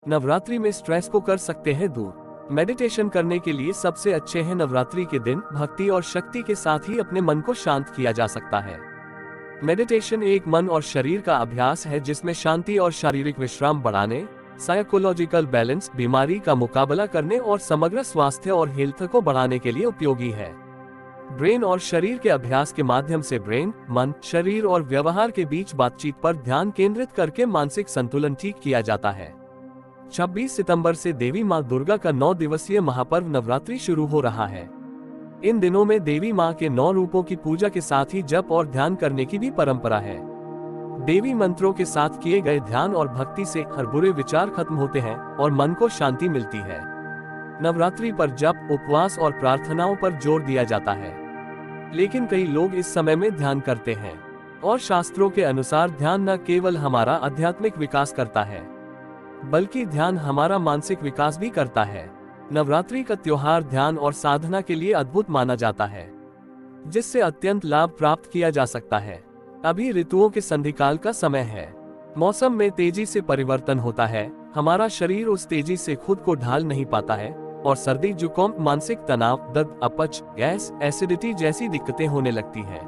नवरात्रि में स्ट्रेस को कर सकते हैं दूर। मेडिटेशन करने के लिए सबसे अच्छे हैं नवरात्रि के दिन। भक्ति और शक्ति के साथ ही अपने मन को शांत किया जा सकता है। मेडिटेशन एक मन और शरीर का अभ्यास है जिसमें शांति और शारीरिक विश्राम बढ़ाने, साइकोलॉजिकल बैलेंस, बीमारी का मुकाबला करने और समग्र स्वास्थ्य और हेल्थ को बढ़ाने के लिए उपयोगी है। ब्रेन और शरीर के अभ्यास के माध्यम से ब्रेन, मन, शरीर और व्यवहार के बीच बातचीत पर ध्यान केंद्रित करके मानसिक संतुलन ठीक किया जाता है। 26 सितंबर से देवी माँ दुर्गा का 9 दिवसीय महापर्व नवरात्रि शुरू हो रहा है। इन दिनों में देवी माँ के 9 रूपों की पूजा के साथ ही जप और ध्यान करने की भी परंपरा है। देवी मंत्रों के साथ किए गए ध्यान और भक्ति से हर बुरे विचार खत्म होते हैं और मन को शांति मिलती है। नवरात्रि पर जप, उपवास और प्रार्थनाओं पर जोर दिया जाता है, लेकिन कई लोग इस समय में ध्यान करते हैं और शास्त्रों के अनुसार ध्यान न केवल हमारा आध्यात्मिक विकास करता है, बल्कि ध्यान हमारा मानसिक विकास भी करता है। नवरात्रि का त्योहार ध्यान और साधना के लिए अद्भुत माना जाता है, जिससे अत्यंत लाभ प्राप्त किया जा सकता है। अभी ऋतुओं के संधिकाल का समय है। मौसम में तेजी से परिवर्तन होता है। हमारा शरीर उस तेजी से खुद को ढाल नहीं पाता है और सर्दी, जुकाम, मानसिक तनाव, दर्द, अपच, गैस, एसिडिटी जैसी दिक्कतें होने लगती हैं।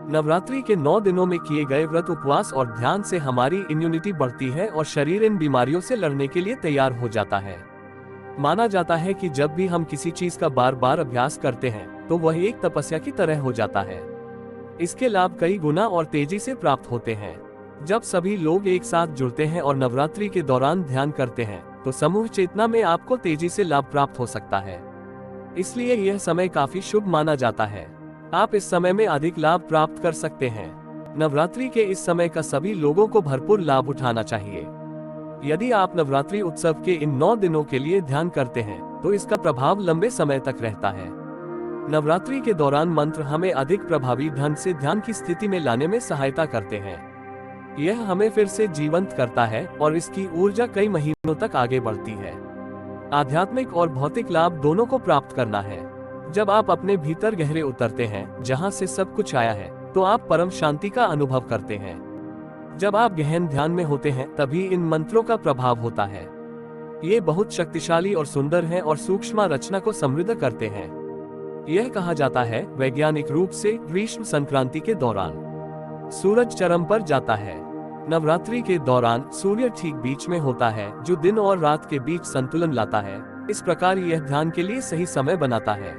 नवरात्रि के 9 दिनों में किए गए व्रत, उपवास और ध्यान से हमारी इम्यूनिटी बढ़ती है और शरीर इन बीमारियों से लड़ने के लिए तैयार हो जाता है। माना जाता है कि जब भी हम किसी चीज का बार बार अभ्यास करते हैं तो वह एक तपस्या की तरह हो जाता है। इसके लाभ कई गुना और तेजी से प्राप्त होते हैं। जब सभी लोग एक साथ जुड़ते हैं और नवरात्रि के दौरान ध्यान करते हैं तो समूह चेतना में आपको तेजी से लाभ प्राप्त हो सकता है। इसलिए यह समय काफी शुभ माना जाता है। आप इस समय में अधिक लाभ प्राप्त कर सकते हैं। नवरात्रि के इस समय का सभी लोगों को भरपूर लाभ उठाना चाहिए। यदि आप नवरात्रि उत्सव के इन 9 दिनों के लिए ध्यान करते हैं तो इसका प्रभाव लंबे समय तक रहता है। नवरात्रि के दौरान मंत्र हमें अधिक प्रभावी ढंग से ध्यान की स्थिति में लाने में सहायता करते हैं। यह हमें फिर से जीवंत करता है और इसकी ऊर्जा कई महीनों तक आगे बढ़ती है। आध्यात्मिक और भौतिक लाभ दोनों को प्राप्त करना है। जब आप अपने भीतर गहरे उतरते हैं, जहां से सब कुछ आया है, तो आप परम शांति का अनुभव करते हैं। जब आप गहन ध्यान में होते हैं, तभी इन मंत्रों का प्रभाव होता है। ये बहुत शक्तिशाली और सुंदर हैं और सूक्ष्म रचना को समृद्ध करते हैं। यह कहा जाता है, वैज्ञानिक रूप से ग्रीष्म संक्रांति के दौरान सूरज चरम पर जाता है। नवरात्रि के दौरान सूर्य ठीक बीच में होता है, जो दिन और रात के बीच संतुलन लाता है। इस प्रकार यह ध्यान के लिए सही समय बनाता है।